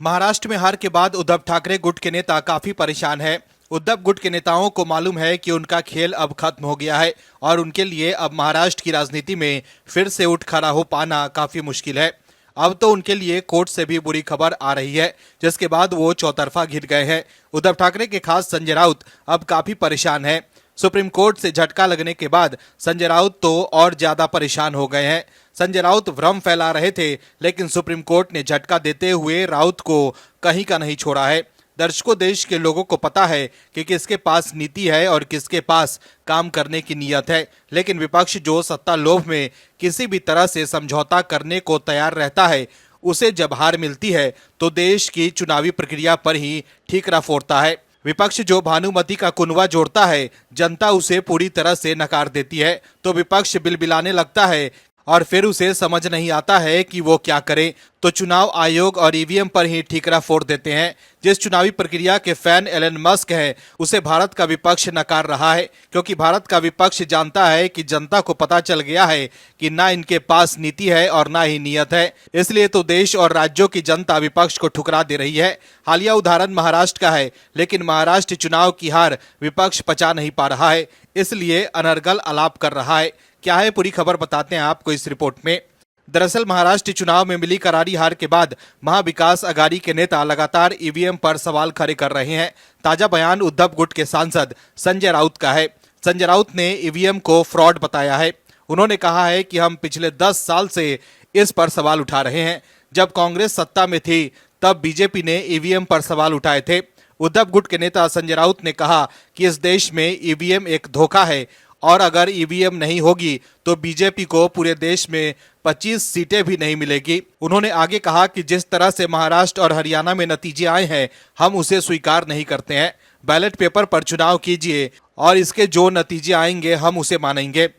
महाराष्ट्र में हार के बाद उद्धव ठाकरे गुट के नेता काफी परेशान हैं। उद्धव गुट के नेताओं को मालूम है कि उनका खेल अब खत्म हो गया है और उनके लिए अब महाराष्ट्र की राजनीति में फिर से उठ खड़ा हो पाना काफी मुश्किल है। अब तो उनके लिए कोर्ट से भी बुरी खबर आ रही है, जिसके बाद वो चौतरफा घिर गए हैं। उद्धव ठाकरे के खास संजय राउत अब काफी परेशान हैं। सुप्रीम कोर्ट से झटका लगने के बाद संजय राउत तो और ज्यादा परेशान हो गए हैं। संजय राउत भ्रम फैला रहे थे, लेकिन सुप्रीम कोर्ट ने झटका देते हुए राउत को कहीं का नहीं छोड़ा है। दर्शकों, देश के लोगों को पता है कि किसके पास नीति है और किसके पास काम करने की नीयत है, लेकिन विपक्ष जो सत्ता लोभ में किसी भी तरह से समझौता करने को तैयार रहता है, उसे जब हार मिलती है तो देश की चुनावी प्रक्रिया पर ही ठीकरा फोड़ता है। विपक्ष जो भानुमति का कुनवा जोड़ता है, जनता उसे पूरी तरह से नकार देती है, तो विपक्ष बिलबिलाने लगता है और फिर उसे समझ नहीं आता है कि वो क्या करे, तो चुनाव आयोग और ईवीएम पर ही ठीकरा फोड़ देते हैं। जिस चुनावी प्रक्रिया के फैन एलन मस्क है, उसे भारत का विपक्ष नकार रहा है, क्योंकि भारत का विपक्ष जानता है कि जनता को पता चल गया है कि ना इनके पास नीति है और ना ही नियत है। इसलिए तो देश और राज्यों की जनता विपक्ष को ठुकरा दे रही है। हालिया उदाहरण महाराष्ट्र का है, लेकिन महाराष्ट्र चुनाव की हार विपक्ष पचा नहीं पा रहा है, इसलिए अनर्गल आलाप कर रहा है। क्या है पूरी खबर, बताते हैं आपको इस रिपोर्ट में। दरअसल महाराष्ट्र चुनाव में मिली करारी हार के बाद महाविकास अघाड़ी के नेता लगातार ईवीएम पर सवाल खड़े कर रहे हैं। ताजा बयान उद्धव गुट के सांसद संजय राउत का है। संजय राउत ने ईवीएम को फ्रॉड बताया है। उन्होंने कहा है कि हम पिछले 10 साल से इस पर सवाल उठा रहे हैं। जब कांग्रेस सत्ता में थी तब बीजेपी ने ईवीएम पर सवाल उठाए थे। उद्धव गुट के नेता संजय राउत ने कहा कि इस देश में ईवीएम एक धोखा है और अगर ईवीएम नहीं होगी तो बीजेपी को पूरे देश में 25 सीटें भी नहीं मिलेगी। उन्होंने आगे कहा कि जिस तरह से महाराष्ट्र और हरियाणा में नतीजे आए हैं, हम उसे स्वीकार नहीं करते हैं। बैलेट पेपर पर चुनाव कीजिए और इसके जो नतीजे आएंगे हम उसे मानेंगे।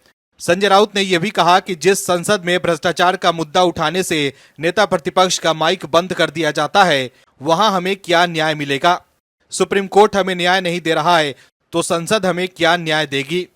संजय राउत ने यह भी कहा कि जिस संसद में भ्रष्टाचार का मुद्दा उठाने से नेता प्रतिपक्ष का माइक बंद कर दिया जाता है, वहां हमें क्या न्याय मिलेगा। सुप्रीम कोर्ट हमें न्याय नहीं दे रहा है तो संसद हमें क्या न्याय देगी।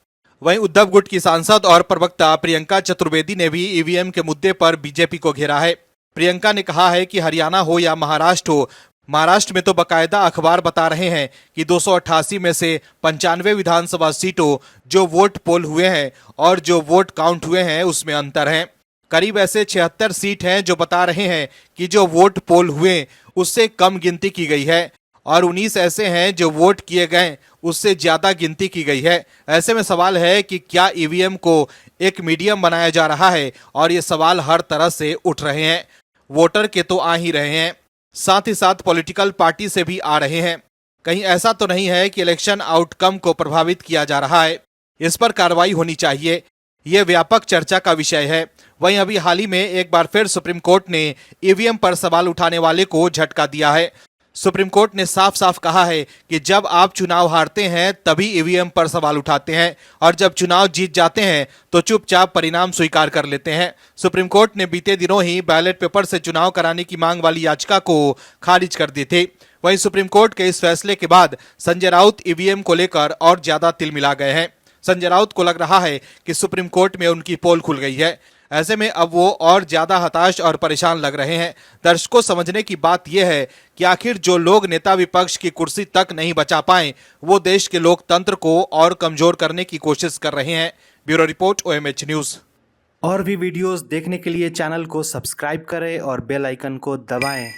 वहीं उद्धव गुट की सांसद और प्रवक्ता प्रियंका चतुर्वेदी ने भी ईवीएम के मुद्दे पर बीजेपी को घेरा है। प्रियंका ने कहा है कि हरियाणा हो या महाराष्ट्र हो, महाराष्ट्र में तो बकायदा अखबार बता रहे हैं कि 288 में से 95 विधानसभा सीटों जो वोट पोल हुए हैं और जो वोट काउंट हुए हैं उसमें अंतर है। करीब ऐसे 76 सीट हैं जो बता रहे हैं कि जो वोट पोल हुए उससे कम गिनती की गई है और 19 ऐसे हैं जो वोट किए गए उससे ज्यादा गिनती की गई है। ऐसे में सवाल है कि क्या ईवीएम को एक मीडियम बनाया जा रहा है, और ये सवाल हर तरह से उठ रहे हैं। वोटर के तो आ ही रहे हैं, साथ ही साथ पॉलिटिकल पार्टी से भी आ रहे हैं। कहीं ऐसा तो नहीं है कि इलेक्शन आउटकम को प्रभावित किया जा रहा है। इस पर कार्रवाई होनी चाहिए, ये व्यापक चर्चा का विषय है। वहीं अभी हाल ही में एक बार फिर सुप्रीम कोर्ट ने ईवीएम पर सवाल उठाने वाले को झटका दिया है। सुप्रीम कोर्ट ने साफ साफ कहा है कि जब आप चुनाव हारते हैं तभी ईवीएम पर सवाल उठाते हैं, और जब चुनाव जीत जाते हैं तो चुपचाप परिणाम स्वीकार कर लेते हैं। सुप्रीम कोर्ट ने बीते दिनों ही बैलेट पेपर से चुनाव कराने की मांग वाली याचिका को खारिज कर दी थी। वहीं सुप्रीम कोर्ट के इस फैसले के बाद संजय राउत ईवीएम को लेकर और ज्यादा तिलमिला गए हैं। संजय राउत को लग रहा है कि सुप्रीम कोर्ट में उनकी पोल खुल गई है। ऐसे में अब वो और ज्यादा हताश और परेशान लग रहे हैं। दर्शकों, समझने की बात यह है कि आखिर जो लोग नेता विपक्ष की कुर्सी तक नहीं बचा पाए, वो देश के लोकतंत्र को और कमजोर करने की कोशिश कर रहे हैं। Bureau report, OMH news. और भी वीडियोस देखने के लिए चैनल को सब्सक्राइब करें और बेल आइकन को दबाएं।